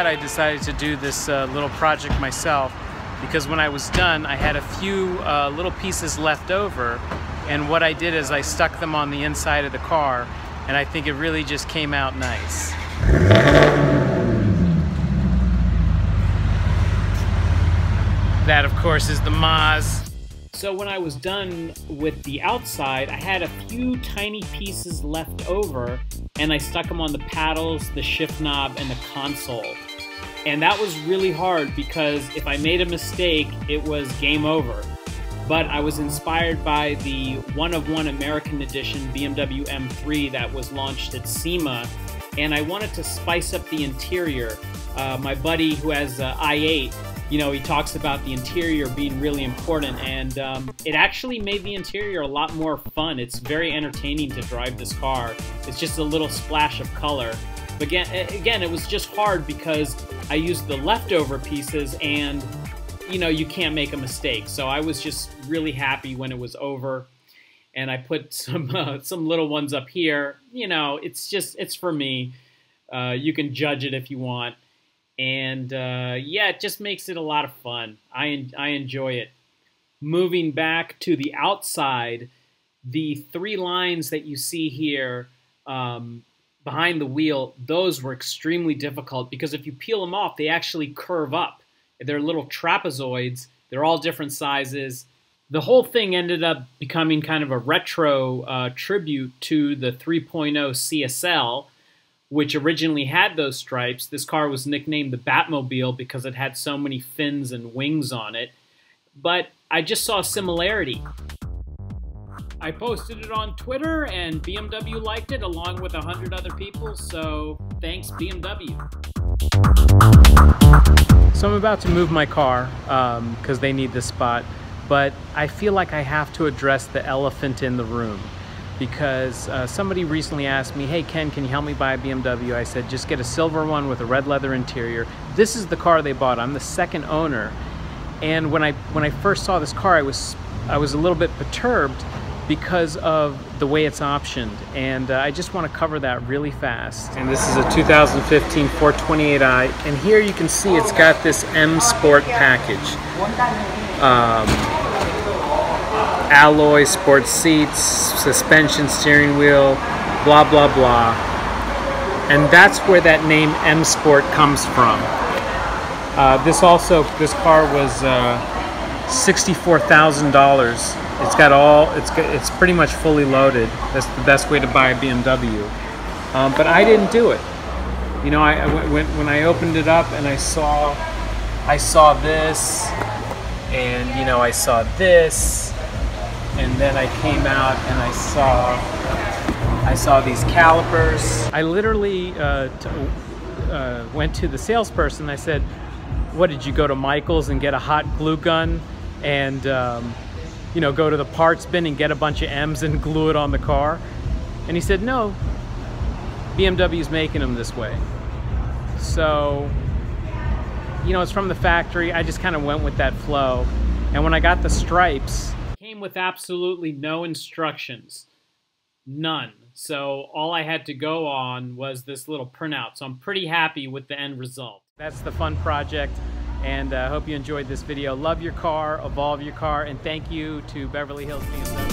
glad I decided to do this little project myself, because when I was done I had a few little pieces left over, and what I did is I stuck them on the inside of the car, and I think it really just came out nice. That of course is the Maz. So when I was done with the outside, I had a few tiny pieces left over, and I stuck them on the paddles, the shift knob, and the console. And that was really hard because if I made a mistake, it was game over. But I was inspired by the one-of-one American edition BMW M3 that was launched at SEMA, and I wanted to spice up the interior. My buddy who has i8, you know, he talks about the interior being really important, and it actually made the interior a lot more fun. It's very entertaining to drive this car. It's just a little splash of color. But again, it was just hard because I used the leftover pieces, and you know, you can't make a mistake. So I was just really happy when it was over, and I put some little ones up here. You know, it's for me. You can judge it if you want. And yeah, it just makes it a lot of fun. I enjoy it. Moving back to the outside, the 3 lines that you see here behind the wheel, those were extremely difficult because if you peel them off, they actually curve up. They're little trapezoids. They're all different sizes. The whole thing ended up becoming kind of a retro tribute to the 3.0 CSL, which originally had those stripes. This car was nicknamed the Batmobile because it had so many fins and wings on it. But I just saw a similarity. I posted it on Twitter, and BMW liked it along with 100 other people, so thanks BMW. So I'm about to move my car because they need this spot, but I feel like I have to address the elephant in the room. Because somebody recently asked me, hey Ken, can you help me buy a BMW? I said, just get a silver one with a red leather interior. This is the car they bought. I'm the second owner. And when I first saw this car, I was a little bit perturbed because of the way it's optioned. And I just want to cover that really fast. And this is a 2015 428i. And here you can see it's got this M Sport package. Alloy, sports seats, suspension, steering wheel, blah, blah, blah. And that's where that name M Sport comes from. This car was $64,000. It's pretty much fully loaded. That's the best way to buy a BMW. But I didn't do it. You know, when I opened it up and I saw this, and you know, I saw this. And then I came out and I saw these calipers. I literally went to the salesperson. I said, what, did you go to Michael's and get a hot glue gun and you know, go to the parts bin and get a bunch of M's and glue it on the car? And he said, no, BMW's making them this way. So, you know, it's from the factory. I just kind of went with that flow. And when I got the stripes, came with absolutely no instructions, none. So all I had to go on was this little printout. So I'm pretty happy with the end result. That's the fun project, and I hope you enjoyed this video. Love your car, evolve your car, and thank you to Beverly Hills BMW.